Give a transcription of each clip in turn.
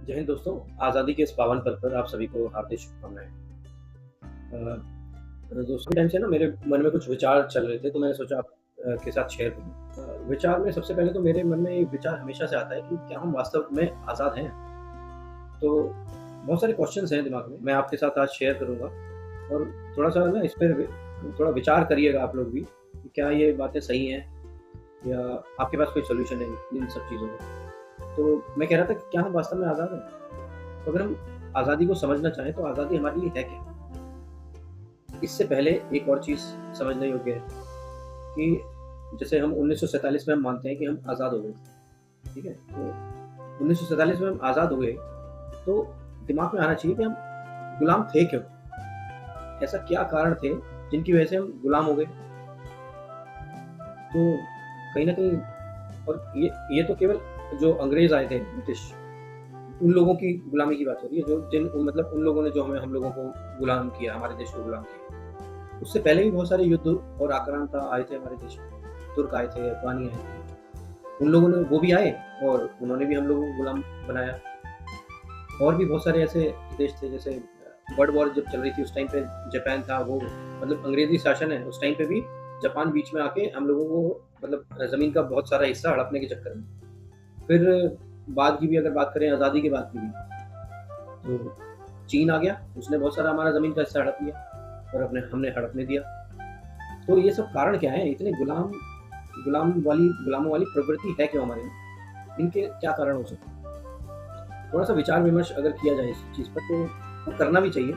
जय हिंद दोस्तों, आज़ादी के इस पावन पर्व पर आप सभी को हार्दिक शुभकामनाएँ। दोस्तों टाइम से ना मेरे मन में कुछ विचार चल रहे थे, तो मैंने सोचा आप के साथ शेयर करूँ। विचार में सबसे पहले तो मेरे मन में ये विचार हमेशा से आता है कि क्या हम वास्तव में आज़ाद हैं? तो बहुत सारे क्वेश्चन्स हैं दिमाग में, मैं आपके साथ आज शेयर करूँगा और थोड़ा-सा ना इस पे थोड़ा विचार करिएगा आप लोग भी कि क्या ये बातें सही हैं या आपके पास कोई सॉल्यूशन है इन सब चीज़ों का? तो मैं कह रहा था कि क्या हम वास्तव में आज़ाद हैं? तो अगर हम आज़ादी को समझना चाहें तो आज़ादी हमारे लिए है क्या? इससे पहले एक और चीज़ समझने योग्य है कि जैसे हम 1947 में हम मानते हैं कि हम आज़ाद हो गए, ठीक है? तो 1947 में हम आज़ाद हुए, तो दिमाग में आना चाहिए कि हम गुलाम थे क्यों? ऐसा क्या कारण थे जिनकी वजह से हम गुलाम हो गए? तो कहीं न कहीं और ये तो केवल जो अंग्रेज़ आए थे ब्रिटिश, उन लोगों की गुलामी की बात हो रही है, जो जिन मतलब उन लोगों ने जो हम लोगों को गुलाम किया, हमारे देश को गुलाम किया। उससे पहले भी बहुत सारे युद्ध और आक्रांता आए थे हमारे देश में। तुर्क आए थे, अफ़गानी आए थे। उन लोगों ने वो भी आए और उन्होंने भी हम लोगों को गुलाम बनाया। और भी बहुत सारे ऐसे देश थे जैसे वर्ल्ड वॉर जब चल रही थी उस टाइम पे जापान था, वो मतलब अंग्रेज़ी शासन है, उस टाइम पे भी जापान बीच में आके हम लोगों को मतलब ज़मीन का बहुत सारा हिस्सा हड़पने के चक्कर में। फिर बाद की भी अगर बात करें आज़ादी के बाद की भी, तो चीन आ गया, उसने बहुत सारा हमारा ज़मीन का हिस्सा हड़प लिया और हमने हड़पने दिया। तो ये सब कारण क्या है? इतने गुलामों वाली प्रवृत्ति है क्यों हमारे में? इनके क्या कारण हो सकते हैं? थोड़ा-सा विचार-विमर्श अगर किया जाए इस चीज़ पर तो वो करना भी चाहिए,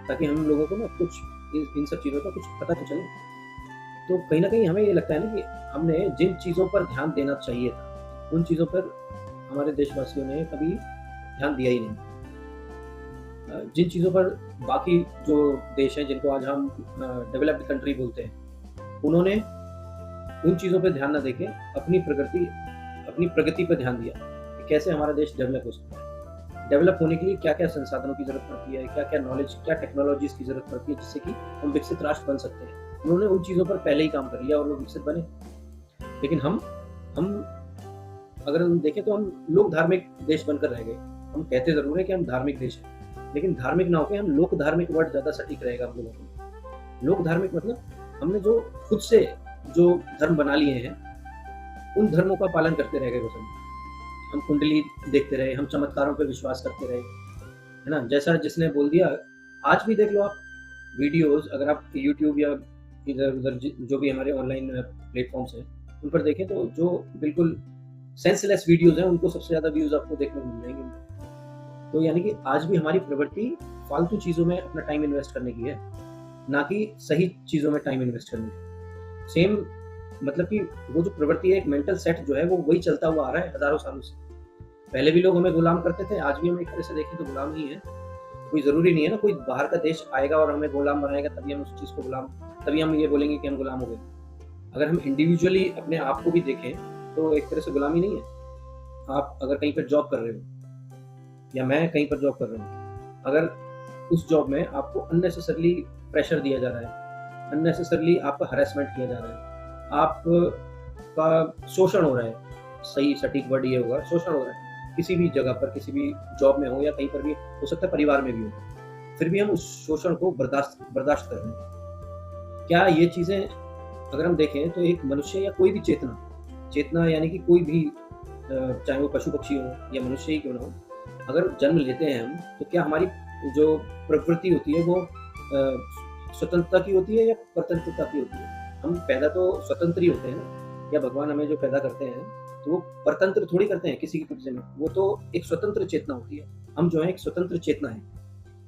ताकि हम लोगों को ना कुछ इन सब चीज़ों का कुछ पता तो चले। तो कहीं न कहीं हमें ये लगता है ना कि हमने जिन चीज़ों पर ध्यान देना चाहिए था, उन चीज़ों पर हमारे देशवासियों ने कभी ध्यान दिया ही नहीं। जिन चीज़ों पर बाकी जो देश हैं जिनको आज हम डेवलप्ड कंट्री बोलते हैं, उन्होंने उन चीज़ों पे ध्यान ना देके अपनी प्रगति पे ध्यान दिया कि कैसे हमारा देश डेवलप हो सकता है। डेवलप होने के लिए क्या-क्या संसाधनों की ज़रूरत पड़ती है, क्या-क्या नॉलेज, क्या टेक्नोलॉजीज़ की ज़रूरत पड़ती है जिससे कि हम विकसित राष्ट्र बन सकते हैं। उन्होंने उन चीज़ों पर पहले ही काम कर लिया और वो विकसित बने। लेकिन हम अगर हम देखें तो हम लोक धार्मिक देश बनकर रह गए। हम कहते ज़रूर हैं कि हम धार्मिक देश हैं, लेकिन धार्मिक ना होके हम लोक धार्मिक वर्ड ज़्यादा सटीक रहेगा हम लोगों को। लोक धार्मिक मतलब हमने जो खुद से जो धर्म बना लिए हैं, उन धर्मों का पालन करते रह गए बस हम कुंडली देखते रहे, हम चमत्कारों पे विश्वास करते रहे, है ना? जैसा जिसने बोल दिया, आज भी देख लो आप वीडियोज़ अगर आप यूट्यूब या इधर-उधर जो भी हमारे ऑनलाइन प्लेटफ़ॉर्म्स हैं, उन पर देखें तो जो बिल्कुल सेंसलेस वीडियोज़ हैं, उनको सबसे ज़्यादा व्यूज़ आपको देखने को मिल जाएँगे। तो यानी कि आज भी हमारी प्रवृत्ति फालतू चीज़ों में अपना टाइम इन्वेस्ट करने की है, ना कि सही चीज़ों में टाइम इन्वेस्ट करने की। सेम मतलब कि वो जो प्रवृत्ति है, एक मेंटल सेट जो है, वो वही चलता हुआ आ रहा है हज़ारों सालों से। पहले भी लोग हमें गुलाम करते थे, आज भी हम एक तरह से देखें तो गुलाम ही हैं। कोई ज़रूरी नहीं है ना, कोई बाहर का देश आएगा और हमें गुलाम बनाएगा तभी हम उस चीज़ को तभी हम ये बोलेंगे कि हम गुलाम हो गए। अगर हम इंडिविजुअली अपने आप को भी देखें, तो एक तरह से गुलामी नहीं है। आप अगर कहीं पर जॉब कर रहे हो या मैं कहीं पर जॉब कर रहा हूँ, अगर उस जॉब में आपको अननेसेसरीली प्रेशर दिया जा रहा है, अननेसेसरीली आपका हैरेसमेंट किया जा रहा है, आपका शोषण हो रहा है, सही सटीक वर्ड ये होगा, शोषण हो रहा है। किसी भी जगह पर, किसी भी जॉब में हो या कहीं पर भी हो सकता है, परिवार में भी हो, फिर भी हम उस शोषण को बर्दाश्त कर रहे हैं। क्या ये चीज़ें अगर हम देखें तो एक मनुष्य या कोई भी चेतना यानी कि कोई भी चाहे वो पशु-पक्षी हो या मनुष्य ही क्यों ना हो, अगर जन्म लेते हैं हम, तो क्या हमारी जो प्रवृत्ति होती है वो स्वतंत्रता की होती है या परतंत्रता की होती है? हम पैदा तो स्वतंत्र ही होते हैं ना, या भगवान हमें जो पैदा करते हैं, तो वो परतंत्र थोड़ी करते हैं किसी की कब्ज़े में, वो तो एक स्वतंत्र चेतना होती है। हम जो है एक स्वतंत्र चेतना है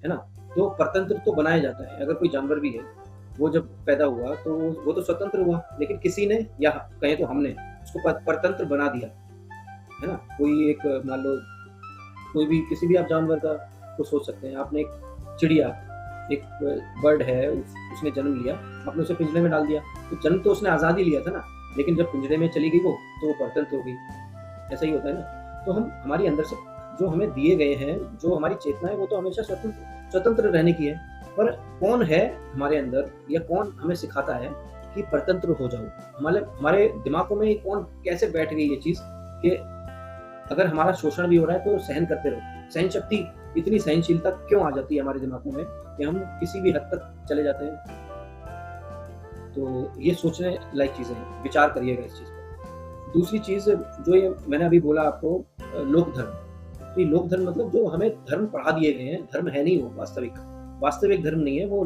ना? तो परतंत्र तो बनाया जाता है, अगर कोई जानवर भी है, वो जब पैदा हुआ तो वो तो स्वतंत्र हुआ, लेकिन किसी ने या कहें तो हमने उसको परतंत्र बना दिया, है ना? कोई एक मान लो कोई भी किसी भी आप जानवर का को सोच सकते हैं। आपने एक चिड़िया, एक बर्ड है, उसने जन्म लिया, आपने उसे पिंजरे में डाल दिया, तो जन्म तो उसने आज़ाद ही लिया था ना, लेकिन जब पिंजरे में चली गई वो, तो वो परतंत्र हो गई। ऐसा ही होता है ना? तो हम हमारी अंदर से जो हमें दिए गए हैं, जो हमारी चेतना है, वो तो हमेशा स्वतंत्र रहने की है। पर कौन है हमारे अंदर या कौन हमें सिखाता है कि परतंत्र हो जाओ? हमारे दिमागों में कौन कैसे बैठ गई ये चीज़ कि अगर हमारा शोषण भी हो रहा है तो सहन करते रहो, सहन शक्ति, इतनी सहनशीलता क्यों आ जाती है हमारे दिमागों में कि हम किसी भी हद तक चले जाते हैं? तो ये सोचने लायक चीज़ें हैं, विचार करिएगा इस चीज़ पे। दूसरी चीज़ जो ये मैंने अभी बोला आपको, लोक धर्म। तो ये लोक धर्म मतलब जो हमें धर्म पढ़ा दिए गए हैं, धर्म है नहीं वो वास्तविक। वास्तविक धर्म नहीं है वो,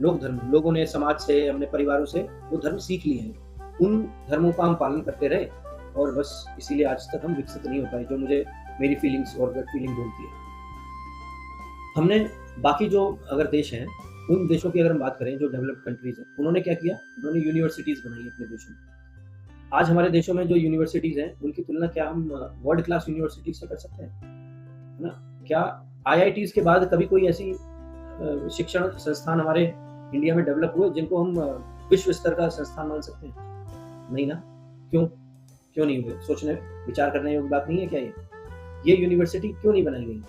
लोक धर्म। लोगों ने समाज से, अपने परिवारों से वो धर्म सीख लिए हैं। उन धर्मों का हम पालन करते रहे और बस इसीलिए आज तक हम विकसित नहीं हो पाए, जो मुझे मेरी फीलिंग्स और गट फीलिंग बोलती है। हमने बाकी जो अगर देश हैं, उन देशों की अगर हम बात करें जो डेवलप्ड कंट्रीज़ हैं, उन्होंने क्या किया? उन्होंने यूनिवर्सिटीज़ बनाई अपने देशों में। आज हमारे देशों में जो यूनिवर्सिटीज़ हैं, उनकी तुलना क्या हम वर्ल्ड क्लास यूनिवर्सिटीज़ से कर सकते हैं? है ना? क्या आईआईटीज़ के बाद कभी कोई ऐसी शिक्षण संस्थान हमारे इंडिया में डेवलप हुए जिनको हम विश्व स्तर का संस्थान मान सकते हैं? नहीं ना। क्यों? क्यों नहीं हुए? सोचने, विचार करने योग्य बात नहीं है क्या ये? ये यूनिवर्सिटी क्यों नहीं बनाई गई?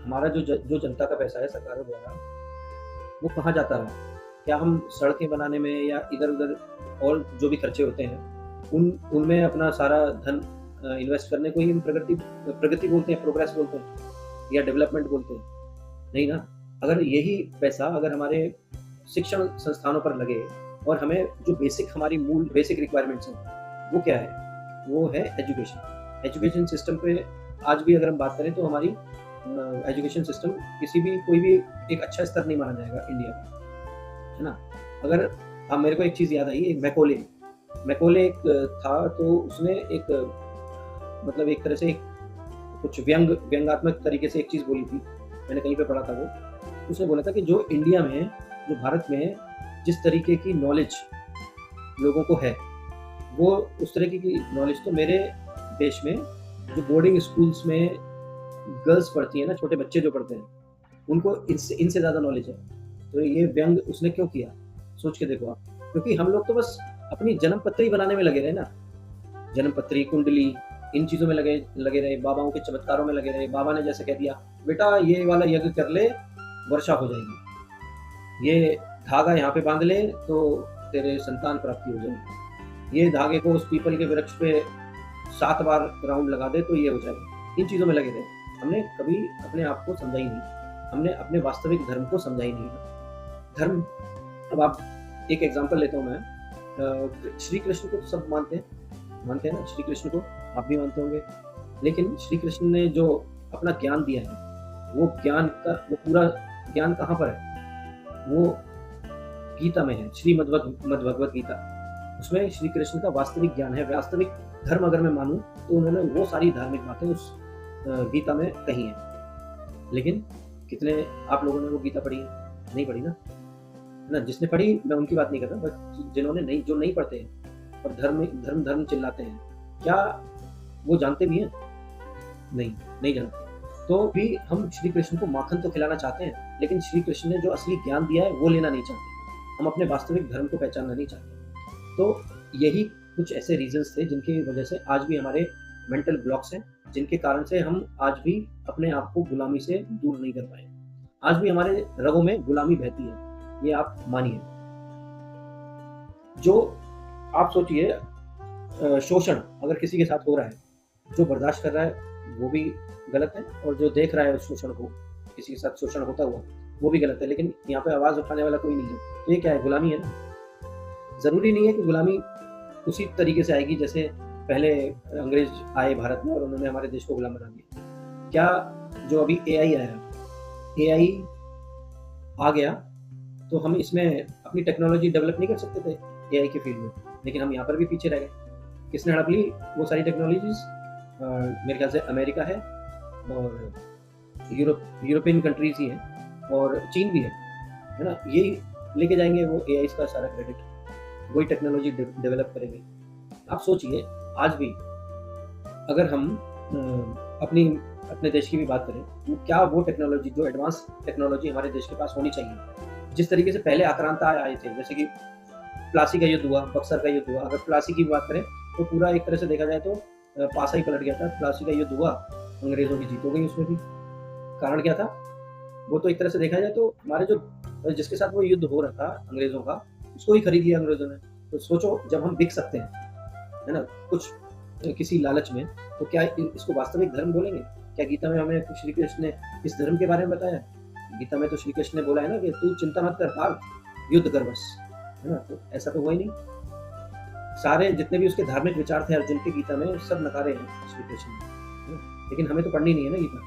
हमारा जो जनता का पैसा है सरकारों द्वारा, वो कहाँ जाता रहा? क्या हम सड़कें बनाने में या इधर-उधर और जो भी खर्चे होते हैं, उनमें अपना सारा धन इन्वेस्ट करने को ही हम प्रगति बोलते हैं, प्रोग्रेस बोलते हैं या डेवलपमेंट बोलते हैं? नहीं ना। अगर यही पैसा अगर हमारे शिक्षण संस्थानों पर लगे और हमें जो हमारी मूल बेसिक रिक्वायरमेंट्स हैं, वो क्या है? वो है एजुकेशन। एजुकेशन सिस्टम पे आज भी अगर हम बात करें तो हमारी एजुकेशन सिस्टम कोई भी एक अच्छा स्तर नहीं माना जाएगा इंडिया का, है ना? अगर मेरे को एक चीज़ याद आई, एक मैकॉले एक था, तो उसने एक मतलब एक तरह से कुछ व्यंग्यात्मक तरीके से एक चीज़ बोली थी, मैंने कहीं पे पढ़ा था वो। उसने बोला था कि जो इंडिया में, जो भारत में जिस तरीके की नॉलेज लोगों को है, वो उस तरीके की नॉलेज तो मेरे देश में जो बोर्डिंग स्कूल्स में गर्ल्स पढ़ती हैं ना, छोटे बच्चे जो पढ़ते हैं, उनको इनसे ज़्यादा नॉलेज है। तो ये व्यंग उसने क्यों किया? सोच के देखो आप। क्योंकि हम लोग तो बस अपनी जन्म पत्री बनाने में लगे रहे ना, जन्म पत्री, कुंडली, इन चीज़ों में लगे रहे, बाबाओं के चमत्कारों में लगे रहे। बाबा ने जैसे कह दिया, बेटा ये वाला यज्ञ कर ले, वर्षा हो जाएगी। ये धागा यहाँ पे बांध ले तो तेरे संतान प्राप्ति हो जाएगी। ये धागे को उस पीपल के वृक्ष पे 7 बार राउंड लगा दे तो ये हो जाएगा। इन चीज़ों में लगे रहे। हमने कभी अपने आप को समझा ही नहीं, हमने अपने वास्तविक धर्म को समझा ही नहीं। धर्म, अब आप एक एग्जांपल लेता हूँ मैं, श्री कृष्ण को तो सब मानते हैं ना, श्री कृष्ण को आप भी मानते होंगे। लेकिन श्री कृष्ण ने जो अपना ज्ञान दिया है, वो पूरा ज्ञान कहाँ पर है? वो गीता में है, मद्भगवत गीता। उसमें श्री कृष्ण का वास्तविक ज्ञान है। वास्तविक धर्म अगर मैं मानूं तो उन्होंने वो सारी धार्मिक बातें उस गीता में कही है। लेकिन कितने आप लोगों ने वो गीता पढ़ी है? नहीं पढ़ी ना। जिसने पढ़ी, मैं उनकी बात नहीं कर रहा, बट जिन्होंने नहीं, जो नहीं पढ़ते हैं और धर्म चिल्लाते हैं, क्या वो जानते भी हैं? नहीं जानते। तो भी हम श्री कृष्ण को माखन तो खिलाना चाहते हैं, लेकिन श्री कृष्ण ने जो असली ज्ञान दिया है वो लेना नहीं चाहते। हम अपने वास्तविक धर्म को पहचानना नहीं चाहते। तो यही कुछ ऐसे रीजंस थे जिनकी वजह से आज भी हमारे मेंटल ब्लॉक्स हैं, जिनके कारण से हम आज भी अपने आप को गुलामी से दूर नहीं कर पाए। आज भी हमारे रगों में गुलामी बहती है, ये आप मानिए। जो आप सोचिए, शोषण अगर किसी के साथ हो रहा है, जो बर्दाश्त कर रहा है वो भी गलत है, और जो देख रहा है उस शोषण को, किसी के साथ शोषण होता हुआ, वो भी गलत है। लेकिन यहाँ पे आवाज़ उठाने वाला कोई नहीं है, तो ये क्या है? गुलामी है ना। ज़रूरी नहीं है कि गुलामी उसी तरीके से आएगी जैसे पहले अंग्रेज आए भारत में और उन्होंने हमारे देश को गुलाम बना दिया। क्या जो अभी एआई आया, एआई आ गया तो हम इसमें अपनी टेक्नोलॉजी डेवलप नहीं कर सकते थे एआई के फील्ड में? लेकिन हम यहाँ पर भी पीछे रह गए। किसने हड़प ली वो सारी टेक्नोलॉजीज? मेरे ख्याल से अमेरिका है और यूरोपियन कंट्रीज ही हैं और चीन भी है ना। यही लेके जाएंगे वो एआई का सारा क्रेडिट, वही टेक्नोलॉजी डेवलप करेंगे। आप सोचिए, आज भी अगर हम अपने देश की भी बात करें तो क्या वो टेक्नोलॉजी, जो एडवांस टेक्नोलॉजी हमारे देश के पास होनी चाहिए, जिस तरीके से पहले आक्रांता आए थे, जैसे कि प्लासी का युद्ध हुआ, बक्सर का युद्ध हुआ। अगर प्लासी की बात करें तो पूरा एक तरह से देखा जाए तो पासा ही पलट गया था। प्लासी का युद्ध हुआ, अंग्रेज़ों की जीत हो गई उसमें भी। कारण क्या था? वो तो एक तरह से देखा जाए तो हमारे जो जिसके साथ वो युद्ध हो रहा था अंग्रेज़ों का, उसको ही खरीद लिया अंग्रेज़ों ने। तो सोचो, जब हम बिक सकते हैं, है ना, कुछ किसी लालच में, तो क्या इसको वास्तविक धर्म बोलेंगे? क्या गीता में हमें श्री कृष्ण ने इस धर्म के बारे में बताया? गीता में तो श्री कृष्ण ने बोला है ना कि तू चिंता मत कर पार्थ, युद्ध कर बस, है ना? तो ऐसा तो हुआ ही नहीं। सारे जितने भी उसके धार्मिक विचार थे अर्जुन के गीता में सब नकारे हैं श्री कृष्ण ने, है ना? लेकिन हमें तो पढ़नी नहीं है ना गीता।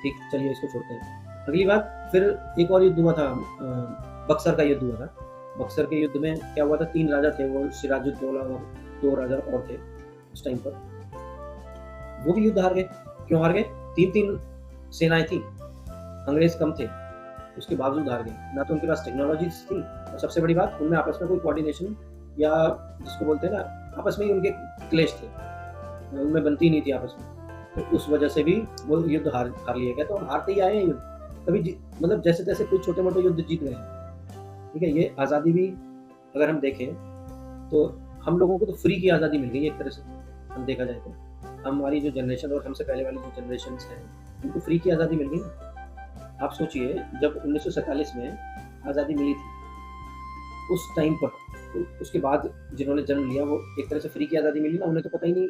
ठीक, चलिए इसको छोड़ते हैं। अगली बात, फिर एक और युद्ध हुआ था, बक्सर का युद्ध हुआ था। बक्सर के युद्ध में क्या हुआ था, 3 राजा थे, वो सिराजुद्दौला और 2 राजा और थे उस टाइम पर। वो भी युद्ध हार गए। क्यों हार गए? 3-3 सेनाएं थी, अंग्रेज कम थे, उसके बावजूद हार गए। ना तो उनके पास टेक्नोलॉजी थी, और सबसे बड़ी बात, उनमें आपस में कोई कोऑर्डिनेशन या जिसको बोलते हैं ना, आपस में ही उनके क्लेश थे, उनमें बनती नहीं थी आपस में। तो उस वजह से भी वो युद्ध हार लिया गया। तो हम हारते ही आए हैं युद्ध, कभी मतलब जैसे तैसे कुछ छोटे मोटे युद्ध जीत गए। ठीक है, ये आज़ादी भी अगर हम देखें तो हम लोगों को तो फ्री की आज़ादी मिल गई एक तरह से, हम देखा जाए तो। हमारी जो जनरेशन और हमसे पहले वाली जो जनरेशन हैं, उनको फ्री की आज़ादी मिल गई ना। आप सोचिए, जब 1947 में आज़ादी मिली थी, उस टाइम पर, तो उसके बाद जिन्होंने जन्म लिया वो एक तरह से फ्री की आज़ादी मिली ना। उन्हें तो पता ही नहीं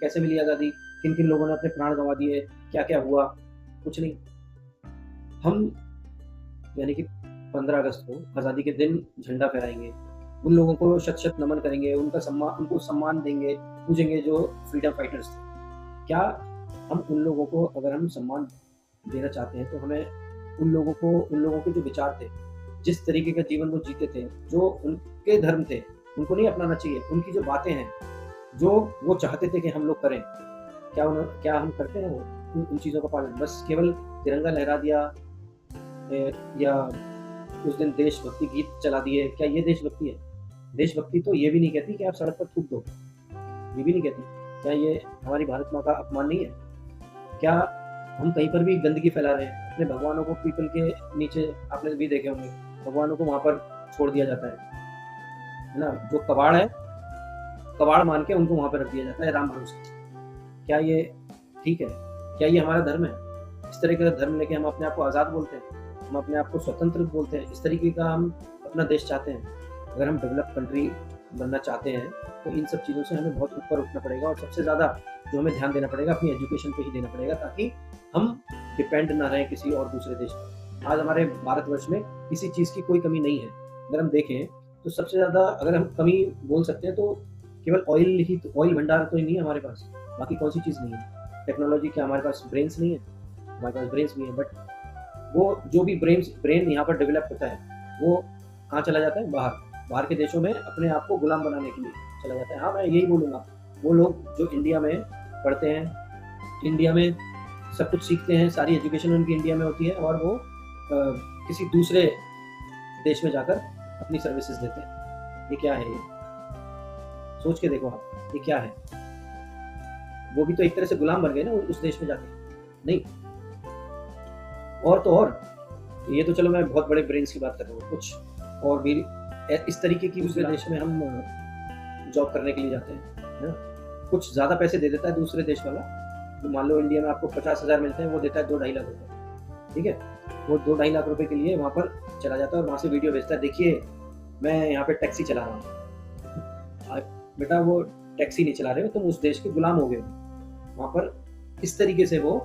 कैसे मिली आज़ादी, किन किन लोगों ने अपने प्राण गंवा दिए, क्या क्या हुआ, कुछ नहीं। हम यानी कि 15 अगस्त को आज़ादी के दिन झंडा फहराएंगे, उन लोगों को शत-शत नमन करेंगे, उनको सम्मान देंगे, पूजेंगे जो फ्रीडम फाइटर्स थे। क्या हम उन लोगों को अगर हम सम्मान देना चाहते हैं तो हमें उन लोगों के जो विचार थे, जिस तरीके का जीवन वो जीते थे, जो उनके धर्म थे, उनको नहीं अपनाना चाहिए। उनकी जो बातें हैं, जो वो चाहते थे कि हम लोग करें, क्या हम करते हैं वो उन चीज़ों का पालन? बस केवल तिरंगा लहरा दिया या उस दिन देशभक्ति गीत चला दिए, क्या ये देशभक्ति है? देशभक्ति तो ये भी नहीं कहती कि आप सड़क पर थूक दो, ये भी नहीं कहती। क्या ये हमारी भारत माँ का अपमान नहीं है? क्या हम कहीं पर भी गंदगी फैला रहे हैं? अपने भगवानों को पीपल के नीचे, आपने भी देखे होंगे, भगवानों को वहाँ पर छोड़ दिया जाता है ना? जो कबाड़ है, कबाड़ मान के उनको वहाँ पर रख दिया जाता है राम भरोसे। क्या ये ठीक है? क्या ये हमारा धर्म है? इस तरीके का धर्म लेके हम अपने आप को आज़ाद बोलते हैं, हम अपने आप को स्वतंत्र बोलते हैं, इस तरीके का हम अपना देश चाहते हैं। अगर हम डेवलप कंट्री बनना चाहते हैं तो इन सब चीज़ों से हमें बहुत ऊपर उठना पड़ेगा, और सबसे ज़्यादा जो हमें ध्यान देना पड़ेगा अपनी एजुकेशन पे ही देना पड़ेगा, ताकि हम डिपेंड ना रहें किसी और दूसरे देश पर। आज हमारे भारतवर्ष में किसी चीज़ की कोई कमी नहीं है। अगर हम देखें तो सबसे ज़्यादा अगर हम कमी बोल सकते हैं तो केवल ऑयल भंडार तो ही नहीं है हमारे पास, बाकी कौन सी चीज़ नहीं है? टेक्नोलॉजी, क्या हमारे पास ब्रेन्स नहीं है? हमारे पास ब्रेन्स भी है, बट वो जो भी ब्रेन यहाँ पर डेवलप होता है वो कहाँ चला जाता है? बाहर के देशों में अपने आप को गुलाम बनाने के लिए चला जाता है। हाँ, मैं यही बोलूँगा, वो लोग जो इंडिया में पढ़ते हैं, इंडिया में सब कुछ सीखते हैं, सारी एजुकेशन उनकी इंडिया में होती है, और वो किसी दूसरे देश में जाकर अपनी सर्विसेज देते हैं। ये क्या है? ये सोच के देखो आप, ये क्या है? वो भी तो एक तरह से गुलाम बन गए ना उस देश में जाके। नहीं, और तो और, ये तो चलो मैं बहुत बड़े ब्रेन्स की बात कर रहा हूँ, कुछ और भी इस तरीके की दूसरे देश में हम जॉब करने के लिए जाते हैं, है ना? कुछ ज़्यादा पैसे दे देता है दूसरे देश वाला। तो मान लो इंडिया में आपको 50,000 मिलते हैं, वो देता है 2-2.5 लाख रुपये। ठीक है, वो 2-2.5 लाख रुपये के लिए वहाँ पर चला जाता है और वहाँ से वीडियो भेजता है, देखिए मैं यहाँ पे टैक्सी चला रहा हूँ। बेटा, वो टैक्सी नहीं चला रहे हो, तुम उस देश के गुलाम हो गए हो। वहाँ पर इस तरीके से वो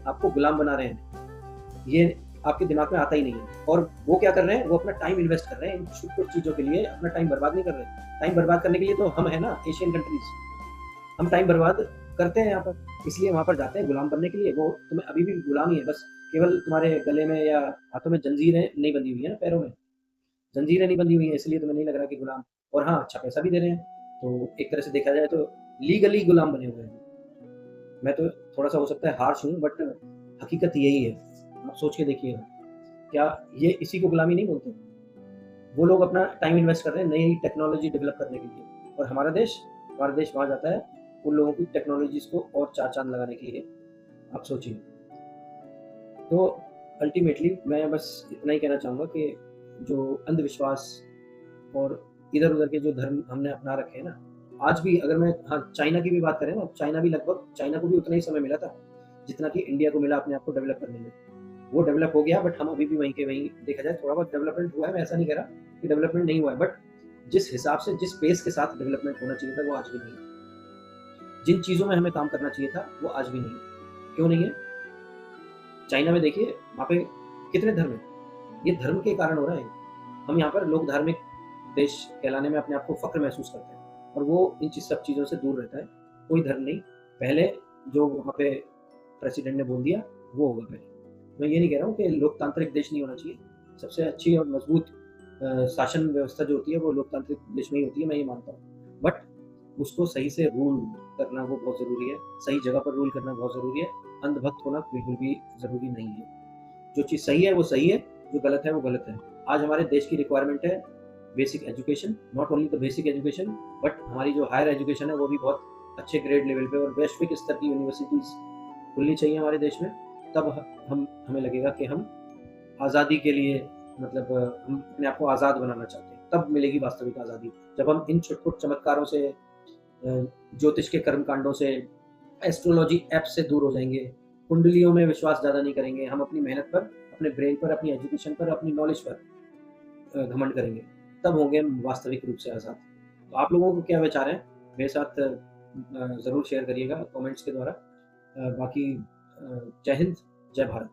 आपको गुलाम बना रहे हैं, ये आपके दिमाग में आता ही नहीं है। और वो क्या कर रहे हैं? वो अपना टाइम इन्वेस्ट कर रहे हैं इन छोटी चीज़ों के लिए, अपना टाइम बर्बाद नहीं कर रहे हैं। टाइम बर्बाद करने के लिए तो हम है ना, एशियन कंट्रीज, हम टाइम बर्बाद करते हैं यहाँ पर, इसलिए वहाँ पर जाते हैं गुलाम बनने के लिए। वो तुम्हें अभी भी गुलाम ही है, बस केवल तुम्हारे गले में या हाथों में जंजीरें नहीं बंधी हुई है ना, पैरों में जंजीरें नहीं बंधी हुई है, इसलिए तुम्हें नहीं लग रहा कि गुलाम। और हाँ, अच्छा पैसा भी दे रहे हैं, तो एक तरह से देखा जाए तो लीगली गुलाम बने हुए हैं। मैं तो थोड़ा सा हो सकता है हार्श हूँ, बट हकीकत यही है। आप सोच के देखिएगा, क्या ये इसी को गुलामी नहीं बोलते? वो लोग अपना टाइम इन्वेस्ट कर रहे हैं नई टेक्नोलॉजी डेवलप करने के लिए, और हमारा देश वहाँ जाता है उन लोगों की टेक्नोलॉजीज को और चार चांद लगाने के लिए। आप सोचिए। तो अल्टीमेटली मैं बस इतना ही कहना चाहूँगा कि जो अंधविश्वास और इधर उधर के जो धर्म हमने अपना रखे हैं ना, आज भी अगर मैं चाइना की भी बात करें ना, चाइना भी लगभग, चाइना को भी उतना ही समय मिला था जितना कि इंडिया को मिला अपने आप को डेवलप करने में। वो डेवलप हो गया, बट हम अभी भी वहीं के वहीं। देखा जाए थोड़ा बहुत डेवलपमेंट हुआ है, मैं ऐसा नहीं कह रहा कि डेवलपमेंट नहीं हुआ है, बट जिस हिसाब से, जिस पेस के साथ डेवलपमेंट होना चाहिए था, वो आज भी नहीं है। जिन चीज़ों में हमें काम करना चाहिए था, वो आज भी नहीं है। क्यों नहीं है? चाइना में देखिए, वहाँ पे कितने धर्म हैं। ये धर्म के कारण हो रहा है। हम यहाँ पर लोग धार्मिक देश कहलाने में अपने आप को फ़ख्र महसूस करते हैं और वो इन सब चीज़ों से दूर रहता है। कोई धर्म नहीं, पहले जो वहाँ पे प्रेसिडेंट ने बोल दिया, वो होगा पहले। मैं ये नहीं कह रहा हूँ कि लोकतांत्रिक देश नहीं होना चाहिए। सबसे अच्छी और मज़बूत शासन व्यवस्था जो होती है, वो लोकतांत्रिक देश में ही होती है, मैं ये मानता हूँ। बट उसको सही से रूल करना वो बहुत ज़रूरी है, सही जगह पर रूल करना बहुत ज़रूरी है। अंधभक्त होना बिल्कुल भी ज़रूरी नहीं है। जो चीज़ सही है, वो सही है, जो गलत है, वो गलत है। आज हमारे देश की रिक्वायरमेंट है basic education, not only the basic education, but हमारी जो हायर एजुकेशन है, वो भी बहुत अच्छे ग्रेड लेवल पे और वैश्विक स्तर की यूनिवर्सिटीज़ खुलनी चाहिए हमारे देश में। तब हम हमें लगेगा कि हम आज़ादी के लिए मतलब हम अपने आप को आज़ाद बनाना चाहते हैं, तब मिलेगी वास्तविक आज़ादी। जब हम इन छुट-पुट चमत्कारों से ज्योतिष के कर्मकांडों से, एस्ट्रोलॉजी ऐप से दूर हो जाएँगे, कुंडलियों में विश्वास ज़्यादा नहीं करेंगे, हम अपनी मेहनत पर, अपने ब्रेन पर, अपनी एजुकेशन पर, अपनी नॉलेज पर घमंड करेंगे, तब होंगे हम वास्तविक रूप से आज़ाद। तो आप लोगों को क्या विचार हैं? मेरे साथ ज़रूर शेयर करिएगा कमेंट्स के द्वारा। बाकी जय हिंद, जय भारत।